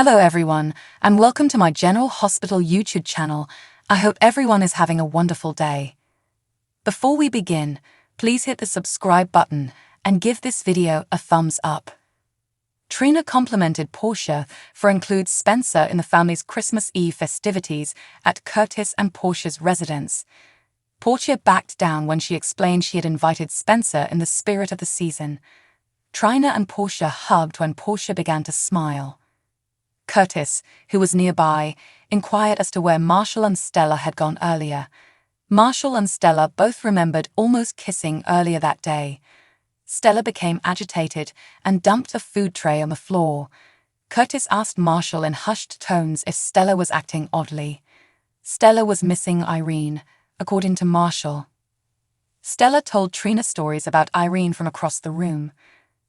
Hello everyone, and welcome to my General Hospital YouTube channel. I hope everyone is having a wonderful day. Before we begin, please hit the subscribe button and give this video a thumbs up. Trina complimented Portia for including Spencer in the family's Christmas Eve festivities at Curtis and Portia's residence. Portia backed down when she explained she had invited Spencer in the spirit of the season. Trina and Portia hugged when Portia began to smile. Curtis, who was nearby, inquired as to where Marshall and Stella had gone earlier. Marshall and Stella both remembered almost kissing earlier that day. Stella became agitated and dumped a food tray on the floor. Curtis asked Marshall in hushed tones if Stella was acting oddly. Stella was missing Irene, according to Marshall. Stella told Trina stories about Irene from across the room.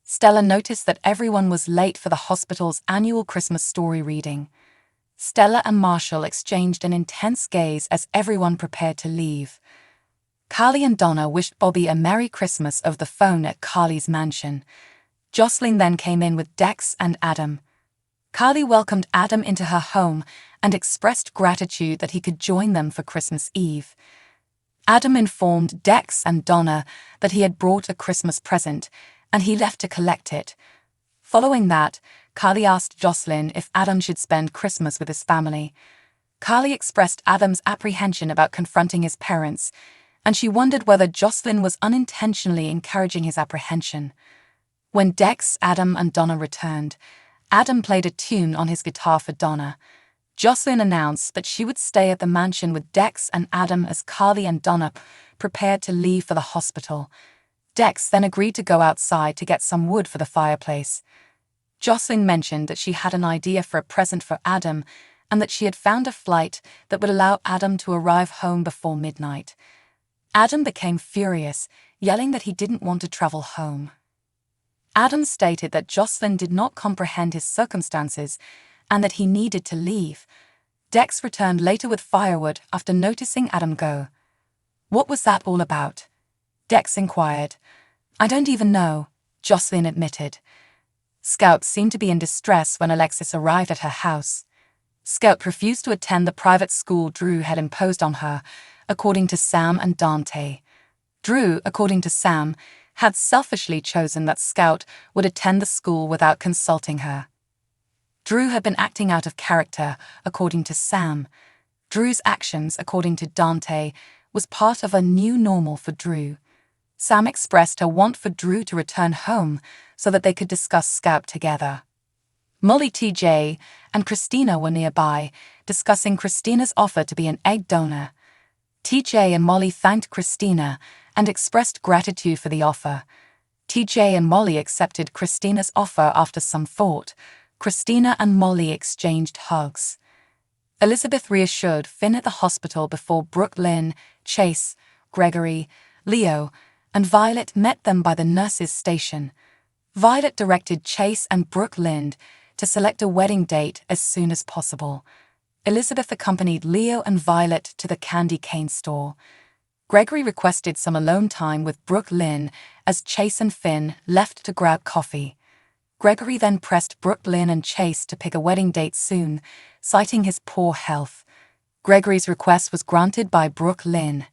Stella noticed that everyone was late for the hospital's annual Christmas story reading. Stella and Marshall exchanged an intense gaze as everyone prepared to leave. Carly and Donna wished Bobby a Merry Christmas over the phone at Carly's mansion. Jocelyn then came in with Dex and Adam. Carly welcomed Adam into her home and expressed gratitude that he could join them for Christmas Eve. Adam informed Dex and Donna that he had brought a Christmas present, and he left to collect it. Following that, Carly asked Jocelyn if Adam should spend Christmas with his family. Carly expressed Adam's apprehension about confronting his parents, and she wondered whether Jocelyn was unintentionally encouraging his apprehension. When Dex, Adam, and Donna returned, Adam played a tune on his guitar for Donna. Jocelyn announced that she would stay at the mansion with Dex and Adam as Carly and Donna prepared to leave for the hospital. Dex then agreed to go outside to get some wood for the fireplace. Jocelyn mentioned that she had an idea for a present for Adam and that she had found a flight that would allow Adam to arrive home before midnight. Adam became furious, yelling that he didn't want to travel home. Adam stated that Jocelyn did not comprehend his circumstances and that he needed to leave. Dex returned later with firewood after noticing Adam go. "What was that all about?" Dex inquired. "I don't even know," Jocelyn admitted. Scout seemed to be in distress when Alexis arrived at her house. Scout refused to attend the private school Drew had imposed on her, according to Sam and Dante. Drew, according to Sam, had selfishly chosen that Scout would attend the school without consulting her. Drew had been acting out of character, according to Sam. Drew's actions, according to Dante, was part of a new normal for Drew. Sam expressed her want for Drew to return home so that they could discuss Scout together. Molly, TJ, and Christina were nearby, discussing Christina's offer to be an egg donor. TJ and Molly thanked Christina and expressed gratitude for the offer. TJ and Molly accepted Christina's offer after some thought. Christina and Molly exchanged hugs. Elizabeth reassured Finn at the hospital before Brooke Lynn, Chase, Gregory, Leo, and Violet met them by the nurse's station. Violet directed Chase and Brooke Lynn to select a wedding date as soon as possible. Elizabeth accompanied Leo and Violet to the candy cane store. Gregory requested some alone time with Brooke Lynn as Chase and Finn left to grab coffee. Gregory then pressed Brooke Lynn and Chase to pick a wedding date soon, citing his poor health. Gregory's request was granted by Brooke Lynn.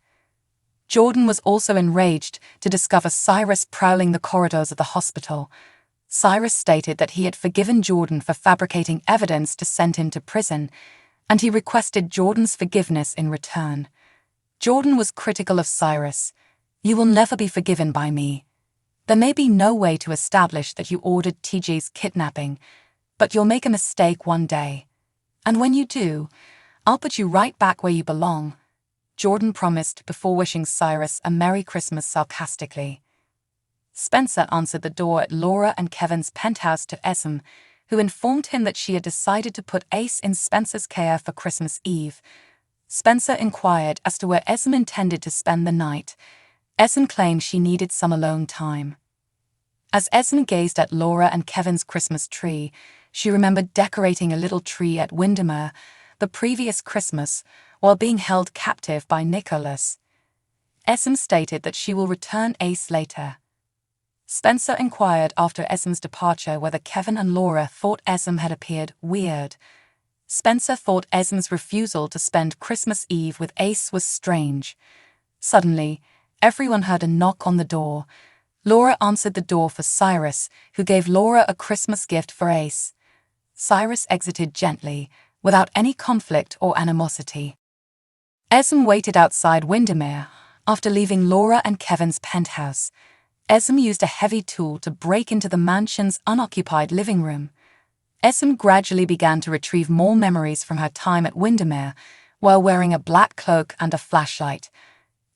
Jordan was also enraged to discover Cyrus prowling the corridors of the hospital. Cyrus stated that he had forgiven Jordan for fabricating evidence to send him to prison, and he requested Jordan's forgiveness in return. Jordan was critical of Cyrus. "You will never be forgiven by me. There may be no way to establish that you ordered TJ's kidnapping, but you'll make a mistake one day. And when you do, I'll put you right back where you belong," Jordan promised before wishing Cyrus a Merry Christmas sarcastically. Spencer answered the door at Laura and Kevin's penthouse to Esme, who informed him that she had decided to put Ace in Spencer's care for Christmas Eve. Spencer inquired as to where Esme intended to spend the night. Esme claimed she needed some alone time. As Esme gazed at Laura and Kevin's Christmas tree, she remembered decorating a little tree at Wyndemere the previous Christmas while being held captive by Nicholas. Esme stated that she will return Ace later. Spencer inquired after Esme's departure whether Kevin and Laura thought Esme had appeared weird. Spencer thought Esme's refusal to spend Christmas Eve with Ace was strange. Suddenly, everyone heard a knock on the door. Laura answered the door for Cyrus, who gave Laura a Christmas gift for Ace. Cyrus exited gently, without any conflict or animosity. Esme waited outside Wyndemere. After leaving Laura and Kevin's penthouse, Esme used a heavy tool to break into the mansion's unoccupied living room. Esme gradually began to retrieve more memories from her time at Wyndemere, while wearing a black cloak and a flashlight.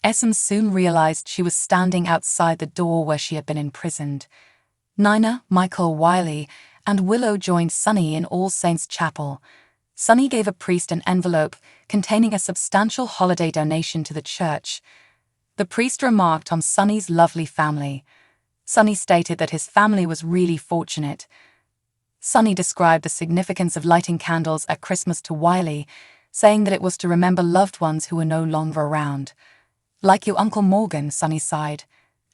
Esme soon realized she was standing outside the door where she had been imprisoned. Nina, Michael, Wiley, and Willow joined Sunny in All Saints Chapel. Sunny gave a priest an envelope containing a substantial holiday donation to the church. The priest remarked on Sunny's lovely family. Sunny stated that his family was really fortunate. Sunny described the significance of lighting candles at Christmas to Wiley, saying that it was to remember loved ones who were no longer around. "Like you, Uncle Morgan," Sunny sighed.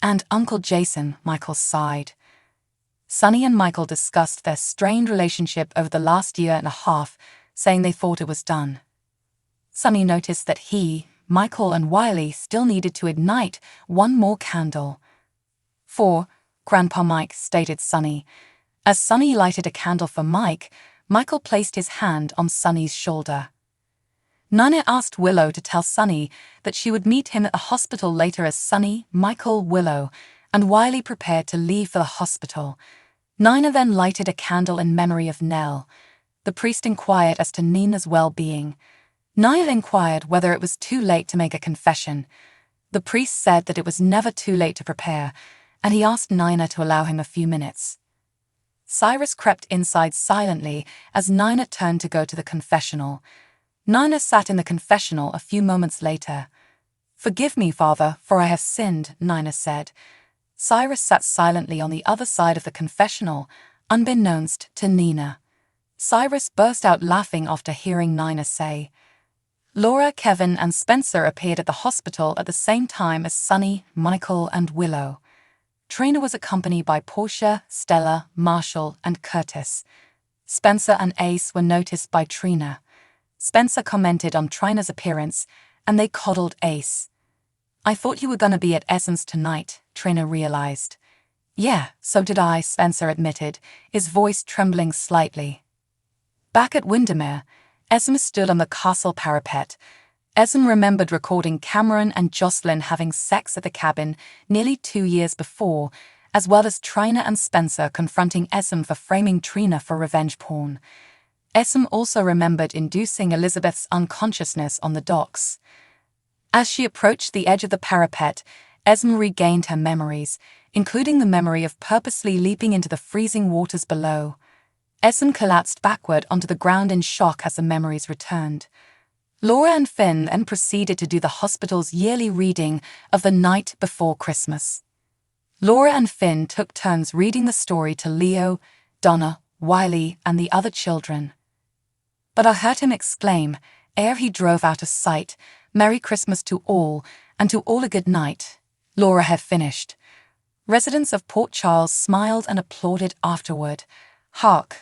"And Uncle Jason," Michael sighed. Sunny and Michael discussed their strained relationship over the last year and a half, saying they thought it was done. Sunny noticed that he, Michael, and Wiley still needed to ignite one more candle. "For Grandpa Mike," stated Sunny. As Sunny lighted a candle for Mike, Michael placed his hand on Sunny's shoulder. Nina asked Willow to tell Sunny that she would meet him at the hospital later as Sunny, Michael, Willow, and Wiley prepared to leave for the hospital. Nina then lighted a candle in memory of Nell. The priest inquired as to Nina's well-being. Nina inquired whether it was too late to make a confession. The priest said that it was never too late to prepare, and he asked Nina to allow him a few minutes. Cyrus crept inside silently as Nina turned to go to the confessional. Nina sat in the confessional a few moments later. "Forgive me, Father, for I have sinned," Nina said. Cyrus sat silently on the other side of the confessional, unbeknownst to Nina. Cyrus burst out laughing after hearing Nina say. Laura, Kevin, and Spencer appeared at the hospital at the same time as Sunny, Michael, and Willow. Trina was accompanied by Portia, Stella, Marshall, and Curtis. Spencer and Ace were noticed by Trina. Spencer commented on Trina's appearance, and they coddled Ace. "I thought you were gonna be at Esme's tonight," Trina realized. "Yeah, so did I," Spencer admitted, his voice trembling slightly. Back at Wyndemere, Esme stood on the castle parapet. Esme remembered recording Cameron and Jocelyn having sex at the cabin nearly 2 years before, as well as Trina and Spencer confronting Esme for framing Trina for revenge porn. Esme also remembered inducing Elizabeth's unconsciousness on the docks. As she approached the edge of the parapet, Esme regained her memories, including the memory of purposely leaping into the freezing waters below. Esme collapsed backward onto the ground in shock as the memories returned. Laura and Finn then proceeded to do the hospital's yearly reading of The Night Before Christmas. Laura and Finn took turns reading the story to Leo, Donna, Wiley, and the other children. But I heard him exclaim, ere he drove out of sight, "Merry Christmas to all, and to all a good night." Laura had finished. Residents of Port Charles smiled and applauded afterward. Hark!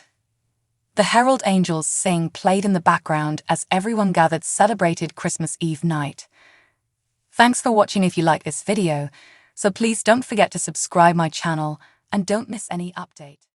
The Herald Angels Sing played in the background as everyone gathered celebrated Christmas Eve night. Thanks for watching. If you like this video, so please don't forget to subscribe my channel and don't miss any update.